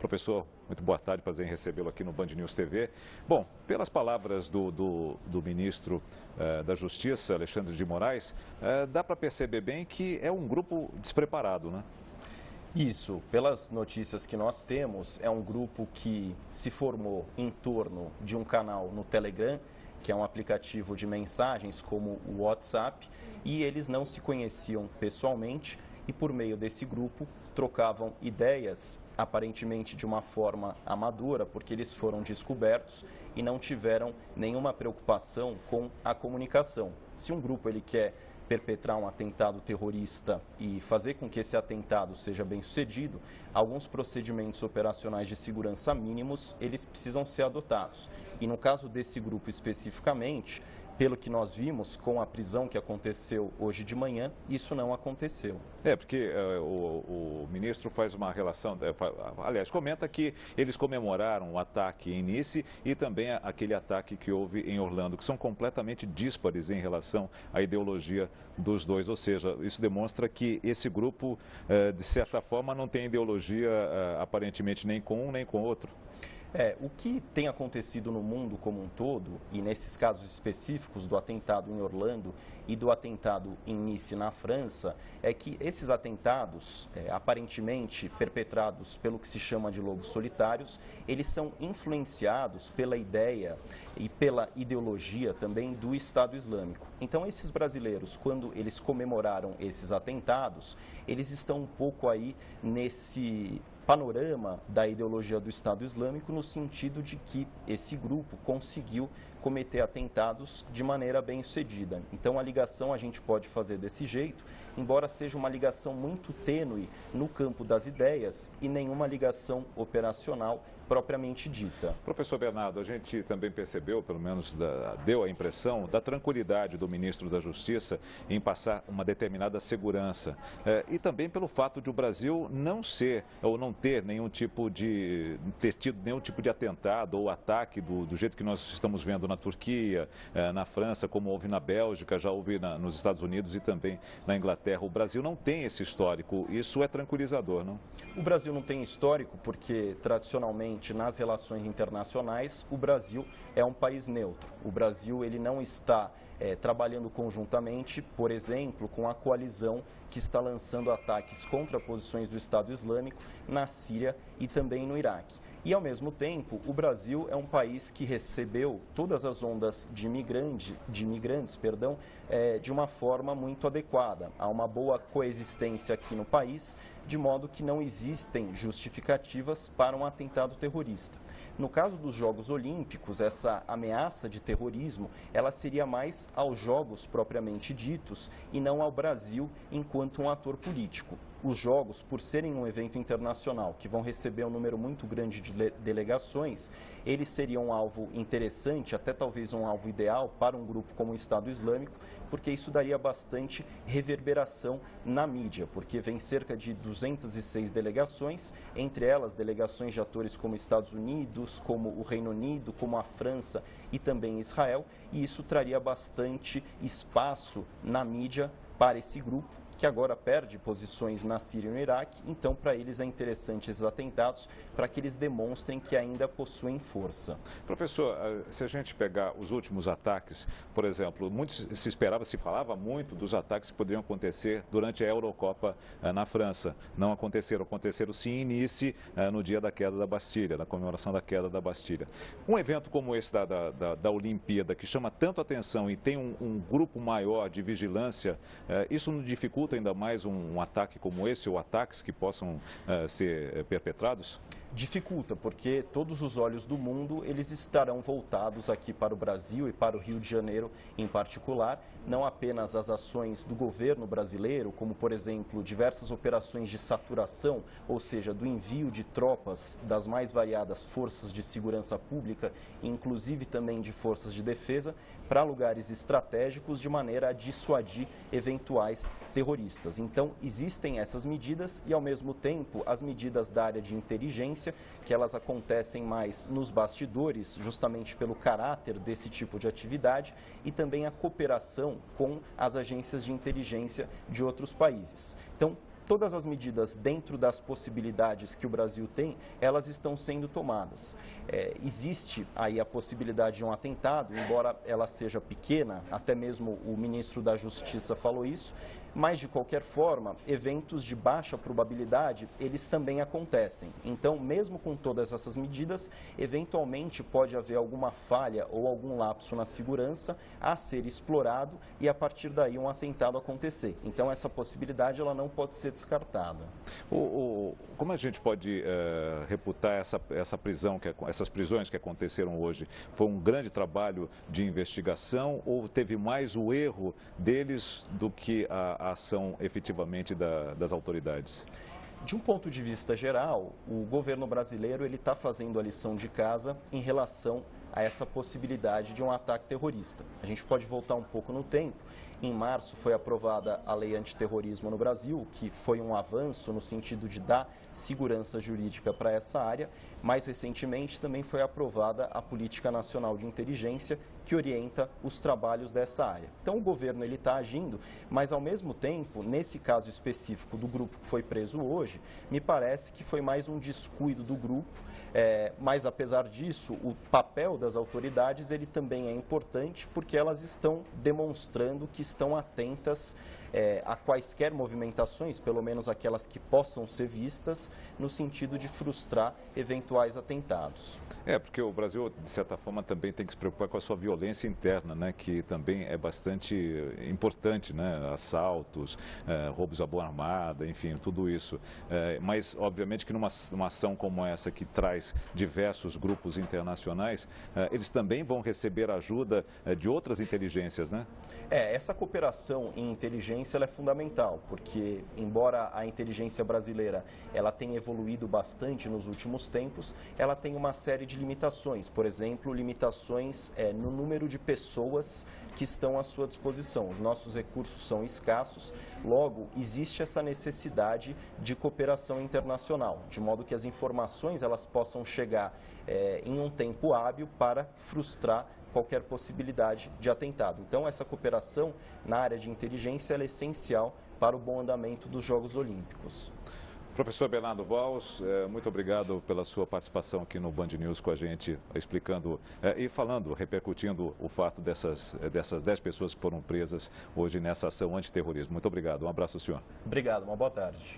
Professor, muito boa tarde, prazer em recebê-lo aqui no Band News TV. Bom, pelas palavras do ministro da Justiça, Alexandre de Moraes, dá para perceber bem que é um grupo despreparado, né? Isso, pelas notícias que nós temos, é um grupo que se formou em torno de um canal no Telegram, que é um aplicativo de mensagens como o WhatsApp, e eles não se conheciam pessoalmente e por meio desse grupo trocavam ideias, aparentemente de uma forma amadora, porque eles foram descobertos e não tiveram nenhuma preocupação com a comunicação. Se um grupo ele quer perpetrar um atentado terrorista e fazer com que esse atentado seja bem sucedido, alguns procedimentos operacionais de segurança mínimos, eles precisam ser adotados. E no caso desse grupo especificamente, pelo que nós vimos com a prisão que aconteceu hoje de manhã, isso não aconteceu. Porque o ministro faz uma relação, aliás, comenta que eles comemoraram o ataque em Nice e também aquele ataque que houve em Orlando, que são completamente díspares em relação à ideologia dos dois. Ou seja, isso demonstra que esse grupo, de certa forma, não tem ideologia aparentemente nem com um nem com o outro. O que tem acontecido no mundo como um todo, e nesses casos específicos do atentado em Orlando e do atentado em Nice, na França, é que esses atentados, aparentemente perpetrados pelo que se chama de lobos solitários, eles são influenciados pela ideia e pela ideologia também do Estado Islâmico. Então, esses brasileiros, quando eles comemoraram esses atentados, eles estão um pouco aí nesse panorama da ideologia do Estado Islâmico, no sentido de que esse grupo conseguiu cometer atentados de maneira bem sucedida. Então, a ligação a gente pode fazer desse jeito, embora seja uma ligação muito tênue no campo das ideias e nenhuma ligação operacional propriamente dita. Professor Bernardo, a gente também percebeu, pelo menos deu a impressão, da tranquilidade do ministro da Justiça em passar uma determinada segurança. E também pelo fato de o Brasil não ser, ou não ter tido nenhum tipo de atentado ou ataque do jeito que nós estamos vendo na Turquia, na França, como houve na Bélgica, já houve nos Estados Unidos e também na Inglaterra. O Brasil não tem esse histórico. Isso é tranquilizador, não? O Brasil não tem histórico porque, tradicionalmente, nas relações internacionais, o Brasil é um país neutro. O Brasil ele não está trabalhando conjuntamente, por exemplo, com a coalizão que está lançando ataques contra posições do Estado Islâmico na Síria e também no Iraque. E, ao mesmo tempo, o Brasil é um país que recebeu todas as ondas de imigrantes, de uma forma muito adequada. Há uma boa coexistência aqui no país, de modo que não existem justificativas para um atentado terrorista. No caso dos Jogos Olímpicos, essa ameaça de terrorismo, ela seria mais aos Jogos propriamente ditos e não ao Brasil enquanto um ator político. Os Jogos, por serem um evento internacional que vão receber um número muito grande de delegações, eles seriam um alvo interessante, até talvez um alvo ideal para um grupo como o Estado Islâmico, porque isso daria bastante reverberação na mídia, porque vem cerca de 206 delegações, entre elas delegações de atores como Estados Unidos, como o Reino Unido, como a França e também Israel, e isso traria bastante espaço na mídia para esse grupo, que agora perde posições na Síria e no Iraque. Então, para eles é interessante esses atentados, para que eles demonstrem que ainda possuem força. Professor, se a gente pegar os últimos ataques, por exemplo, se falava muito dos ataques que poderiam acontecer durante a Eurocopa na França. Não aconteceram, aconteceram sim em Nice, no dia da queda da Bastilha, na comemoração da queda da Bastilha. Um evento como esse da Olimpíada, que chama tanto atenção e tem um grupo maior de vigilância, isso não dificulta ainda mais um ataque como esse, ou ataques que possam ser perpetrados? Dificulta, porque todos os olhos do mundo eles estarão voltados aqui para o Brasil e para o Rio de Janeiro em particular, não apenas as ações do governo brasileiro, como, por exemplo, diversas operações de saturação, ou seja, do envio de tropas das mais variadas forças de segurança pública, inclusive também de forças de defesa, para lugares estratégicos de maneira a dissuadir eventuais terroristas. Então, existem essas medidas e, ao mesmo tempo, as medidas da área de inteligência, que elas acontecem mais nos bastidores, justamente pelo caráter desse tipo de atividade, e também a cooperação com as agências de inteligência de outros países. Então, todas as medidas dentro das possibilidades que o Brasil tem, elas estão sendo tomadas. Existe aí a possibilidade de um atentado, embora ela seja pequena, até mesmo o ministro da Justiça falou isso, mas de qualquer forma, eventos de baixa probabilidade, eles também acontecem. Então, mesmo com todas essas medidas, eventualmente pode haver alguma falha ou algum lapso na segurança a ser explorado e a partir daí um atentado acontecer. Então, essa possibilidade ela não pode ser descartada. Como a gente pode reputar essa prisão, essas prisões que aconteceram hoje? Foi um grande trabalho de investigação ou teve mais o erro deles do que a ação efetivamente das autoridades? De um ponto de vista geral, o governo brasileiro ele está fazendo a lição de casa em relação a essa possibilidade de um ataque terrorista. A gente pode voltar um pouco no tempo. Em março foi aprovada a Lei Antiterrorismo no Brasil, que foi um avanço no sentido de dar segurança jurídica para essa área. Mais recentemente também foi aprovada a Política Nacional de Inteligência, que orienta os trabalhos dessa área. Então o governo ele está agindo, mas ao mesmo tempo, nesse caso específico do grupo que foi preso hoje, me parece que foi mais um descuido do grupo, mas apesar disso, o papel das autoridades ele também é importante porque elas estão demonstrando que estão atentas a quaisquer movimentações, pelo menos aquelas que possam ser vistas, no sentido de frustrar eventuais atentados. Porque o Brasil, de certa forma, também tem que se preocupar com a sua violência interna, né, que também é bastante importante, né, assaltos, roubos à mão armada, enfim, tudo isso. Mas, obviamente, que numa ação como essa, que traz diversos grupos internacionais, eles também vão receber ajuda de outras inteligências, né? Essa cooperação em inteligência ela é fundamental, porque embora a inteligência brasileira ela tenha evoluído bastante nos últimos tempos, ela tem uma série de limitações, por exemplo, limitações no número de pessoas que estão à sua disposição. Os nossos recursos são escassos, logo existe essa necessidade de cooperação internacional, de modo que as informações elas possam chegar em um tempo hábil para frustrar qualquer possibilidade de atentado. Então, essa cooperação na área de inteligência ela é essencial para o bom andamento dos Jogos Olímpicos. Professor Bernardo Valls, muito obrigado pela sua participação aqui no Band News com a gente, explicando e falando, repercutindo o fato dessas 10 pessoas que foram presas hoje nessa ação antiterrorismo. Muito obrigado, um abraço, senhor. Obrigado, uma boa tarde.